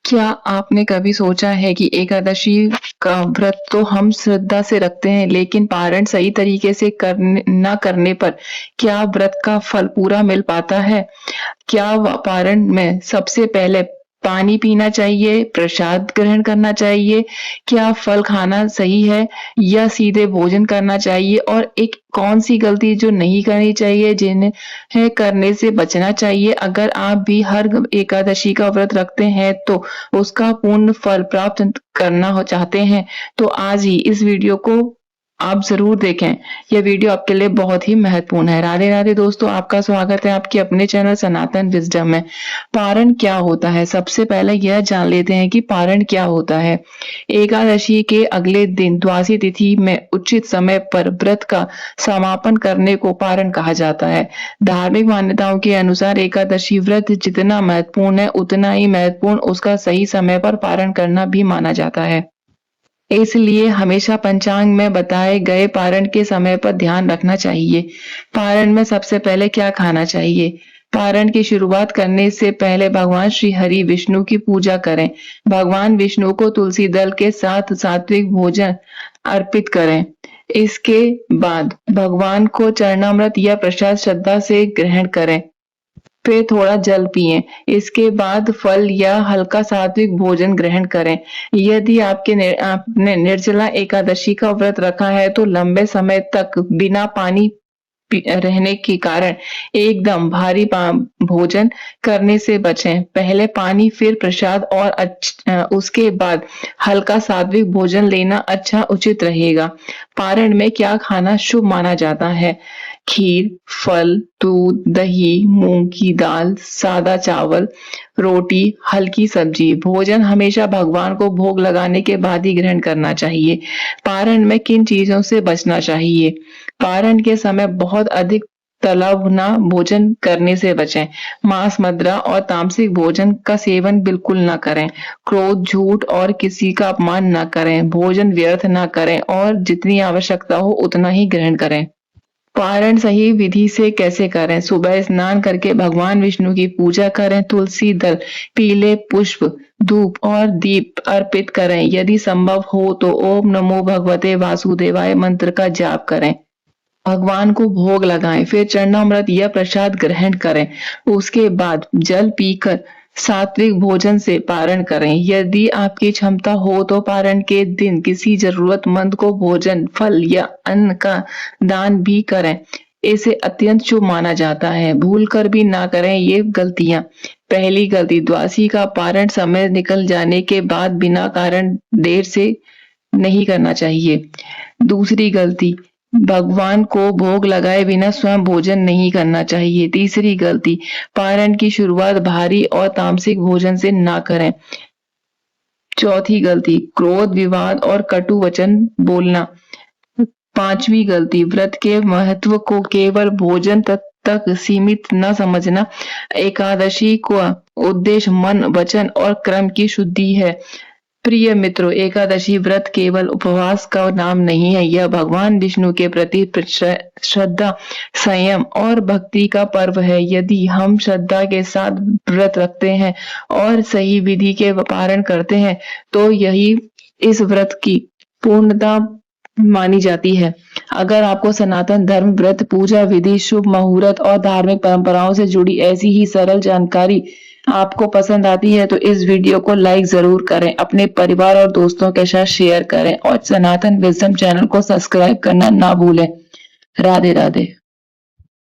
क्या आपने कभी सोचा है कि एकादशी का व्रत तो हम श्रद्धा से रखते हैं, लेकिन पारण सही तरीके से करने न करने पर क्या व्रत का फल पूरा मिल पाता है? क्या पारण में सबसे पहले पानी पीना चाहिए, प्रसाद ग्रहण करना चाहिए, क्या फल खाना सही है या सीधे भोजन करना चाहिए? और एक कौन सी गलती जो नहीं करनी चाहिए, जिन्हें करने से बचना चाहिए? अगर आप भी हर एकादशी का व्रत रखते हैं तो उसका पूर्ण फल प्राप्त करना हो चाहते हैं तो आज ही इस वीडियो को आप जरूर देखें। यह वीडियो आपके लिए बहुत ही महत्वपूर्ण है। राधे राधे दोस्तों, आपका स्वागत है आपके अपने चैनल सनातन विजडम में। पारण क्या होता है? सबसे पहले यह जान लेते हैं कि पारण क्या होता है। एकादशी के अगले दिन द्वादशी तिथि में उचित समय पर व्रत का समापन करने को पारण कहा जाता है। धार्मिक मान्यताओं के अनुसार एकादशी व्रत जितना महत्वपूर्ण है उतना ही महत्वपूर्ण उसका सही समय पर पारण करना भी माना जाता है। इसलिए हमेशा पंचांग में बताए गए पारण के समय पर ध्यान रखना चाहिए। पारण में सबसे पहले क्या खाना चाहिए? पारण की शुरुआत करने से पहले भगवान श्री हरि विष्णु की पूजा करें। भगवान विष्णु को तुलसी दल के साथ सात्विक भोजन अर्पित करें। इसके बाद भगवान को चरणामृत या प्रसाद श्रद्धा से ग्रहण करें। फिर थोड़ा जल पिएं। इसके बाद फल या हल्का सात्विक भोजन ग्रहण करें। यदि आपने निर्जला एकादशी का व्रत रखा है तो लंबे समय तक बिना पानी रहने के कारण एकदम भारी भोजन करने से बचें। पहले पानी फिर प्रसाद और उसके बाद हल्का सात्विक भोजन लेना अच्छा उचित रहेगा। पारण में क्या खाना शुभ माना जाता है? खीर, फल, दूध, दही, मूंग की दाल, सादा चावल, रोटी, हल्की सब्जी। भोजन हमेशा भगवान को भोग लगाने के बाद ही ग्रहण करना चाहिए। पारण में किन चीजों से बचना चाहिए? पारण के समय बहुत अधिक तला भुना भोजन करने से बचें। मांस, मदिरा और तामसिक भोजन का सेवन बिल्कुल न करें। क्रोध, झूठ और किसी का अपमान न करें। भोजन व्यर्थ न करें और जितनी आवश्यकता हो उतना ही ग्रहण करें। पारण सही विधि से कैसे करें? सुबह स्नान करके भगवान विष्णु की पूजा करें। तुलसी दल, पीले पुष्प, धूप और दीप अर्पित करें। यदि संभव हो तो ओम नमो भगवते वासुदेवाय मंत्र का जाप करें। भगवान को भोग लगाएं, फिर चरणामृत या प्रसाद ग्रहण करें। उसके बाद जल पीकर सात्विक भोजन से पारण करें। यदि आपकी क्षमता हो तो पारण के दिन किसी जरूरतमंद को भोजन, फल या अन्न का दान भी करें। इसे अत्यंत शुभ माना जाता है। भूल कर भी ना करें ये गलतियां। पहली गलती, द्वादशी का पारण समय निकल जाने के बाद बिना कारण देर से नहीं करना चाहिए। दूसरी गलती, भगवान को भोग लगाए बिना स्वयं भोजन नहीं करना चाहिए। तीसरी गलती, पारण की शुरुआत भारी और तामसिक भोजन से ना करें। चौथी गलती, क्रोध, विवाद और कटु वचन बोलना। पांचवी गलती, व्रत के महत्व को केवल भोजन तक सीमित न समझना। एकादशी का उद्देश्य मन, वचन और कर्म की शुद्धि है। प्रिय मित्रों, एकादशी व्रत केवल उपवास का नाम नहीं है, यह भगवान विष्णु के प्रति श्रद्धा, संयम और भक्ति का पर्व है। यदि हम श्रद्धा के साथ व्रत रखते हैं और सही विधि के पालन करते हैं तो यही इस व्रत की पूर्णता मानी जाती है। अगर आपको सनातन धर्म, व्रत, पूजा विधि, शुभ मुहूर्त और धार्मिक परंपराओं से जुड़ी ऐसी ही सरल जानकारी आपको पसंद आती है तो इस वीडियो को लाइक जरूर करें, अपने परिवार और दोस्तों के साथ शेयर करें और सनातन विजडम चैनल को सब्सक्राइब करना ना भूलें। राधे राधे।